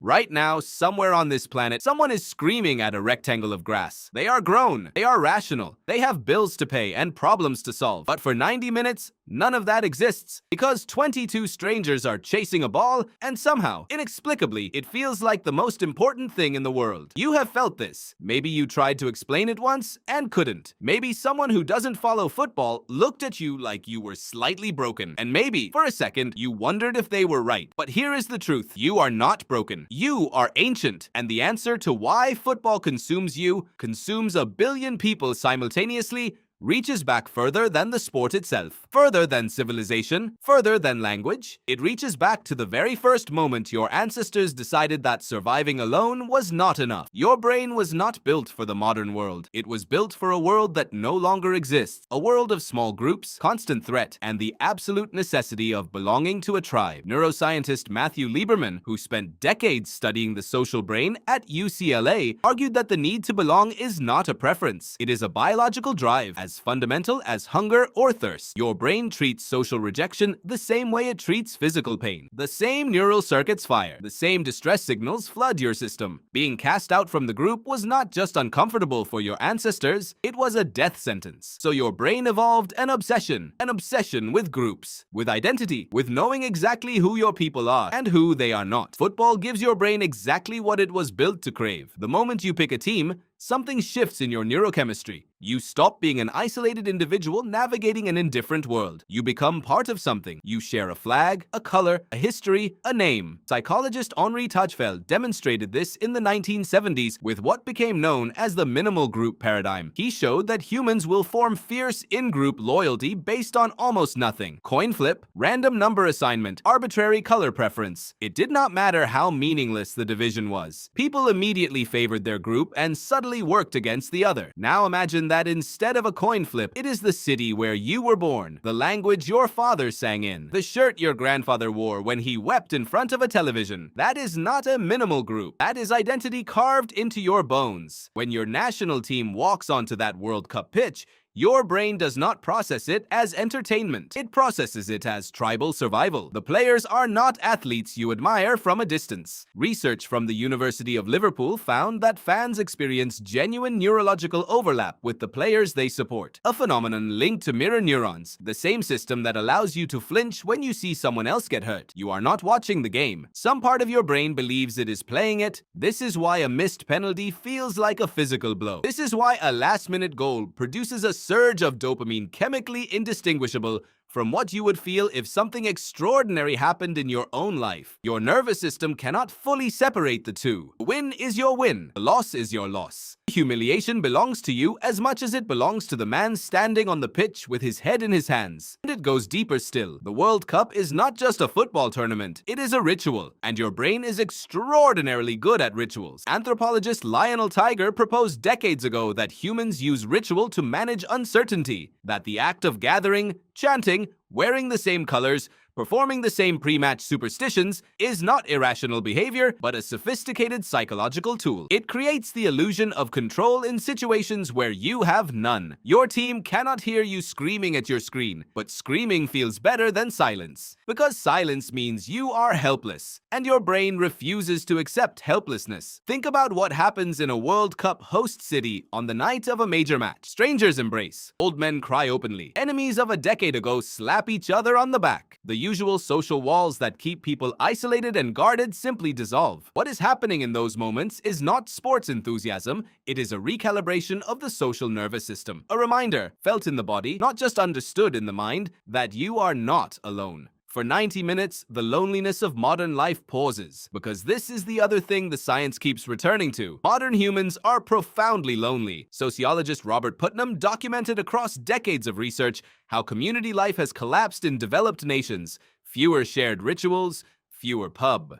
Right now, somewhere on this planet, someone is screaming at a rectangle of grass. They are grown. They are rational. They have bills to pay and problems to solve. But for 90 minutes, none of that exists because 22 strangers are chasing a ball and somehow, inexplicably, it feels like the most important thing in the world. You have felt this. Maybe you tried to explain it once and couldn't. Maybe someone who doesn't follow football looked at you like you were slightly broken. And maybe, for a second, you wondered if they were right. But here is the truth. You are not broken. You are ancient. And the answer to why football consumes you, consumes a billion people simultaneously, reaches back further than the sport itself, further than civilization, further than language. It reaches back to the very first moment your ancestors decided that surviving alone was not enough. Your brain was not built for the modern world. It was built for a world that no longer exists, a world of small groups, constant threat, and the absolute necessity of belonging to a tribe. Neuroscientist Matthew Lieberman, who spent decades studying the social brain at UCLA, argued that the need to belong is not a preference. It is a biological drive, as fundamental as hunger or thirst. Your brain treats social rejection the same way it treats physical pain. The same neural circuits fire. The same distress signals flood your system. Being cast out from the group was not just uncomfortable for your ancestors, it was a death sentence. So your brain evolved an obsession with groups, with identity, with knowing exactly who your people are and who they are not. Football gives your brain exactly what it was built to crave. The moment you pick a team, something shifts in your neurochemistry. You stop being an isolated individual navigating an indifferent world. You become part of something. You share a flag, a color, a history, a name. Psychologist Henri Tajfel demonstrated this in the 1970s with what became known as the minimal group paradigm. He showed that humans will form fierce in-group loyalty based on almost nothing. Coin flip, random number assignment, arbitrary color preference. It did not matter how meaningless the division was. People immediately favored their group and subtly worked against the other. Now imagine that instead of a coin flip, it is the city where you were born, the language your father sang in, the shirt your grandfather wore when he wept in front of a television. That is not a minimal group. That is identity carved into your bones. When your national team walks onto that World Cup pitch, your brain does not process it as entertainment. It processes it as tribal survival. The players are not athletes you admire from a distance. Research from the University of Liverpool found that fans experience genuine neurological overlap with the players they support, a phenomenon linked to mirror neurons, the same system that allows you to flinch when you see someone else get hurt. You are not watching the game. Some part of your brain believes it is playing it. This is why a missed penalty feels like a physical blow. This is why a last-minute goal produces a surge of dopamine chemically indistinguishable from what you would feel if something extraordinary happened in your own life. Your nervous system cannot fully separate the two. The win is your win. The loss is your loss. Humiliation belongs to you as much as it belongs to the man standing on the pitch with his head in his hands. And it goes deeper still. The World Cup is not just a football tournament. It is a ritual. And your brain is extraordinarily good at rituals. Anthropologist Lionel Tiger proposed decades ago that humans use ritual to manage uncertainty. That the act of gathering, chanting, wearing the same colors, performing the same pre-match superstitions is not irrational behavior, but a sophisticated psychological tool. It creates the illusion of control in situations where you have none. Your team cannot hear you screaming at your screen, but screaming feels better than silence. Because silence means you are helpless, and your brain refuses to accept helplessness. Think about what happens in a World Cup host city on the night of a major match. Strangers embrace. Old men cry openly. Enemies of a decade ago slap each other on the back. The usual social walls that keep people isolated and guarded simply dissolve. What is happening in those moments is not sports enthusiasm, it is a recalibration of the social nervous system. A reminder, felt in the body, not just understood in the mind, that you are not alone. For 90 minutes, the loneliness of modern life pauses, because this is the other thing the science keeps returning to. Modern humans are profoundly lonely. Sociologist Robert Putnam documented across decades of research how community life has collapsed in developed nations. Fewer shared rituals, fewer pub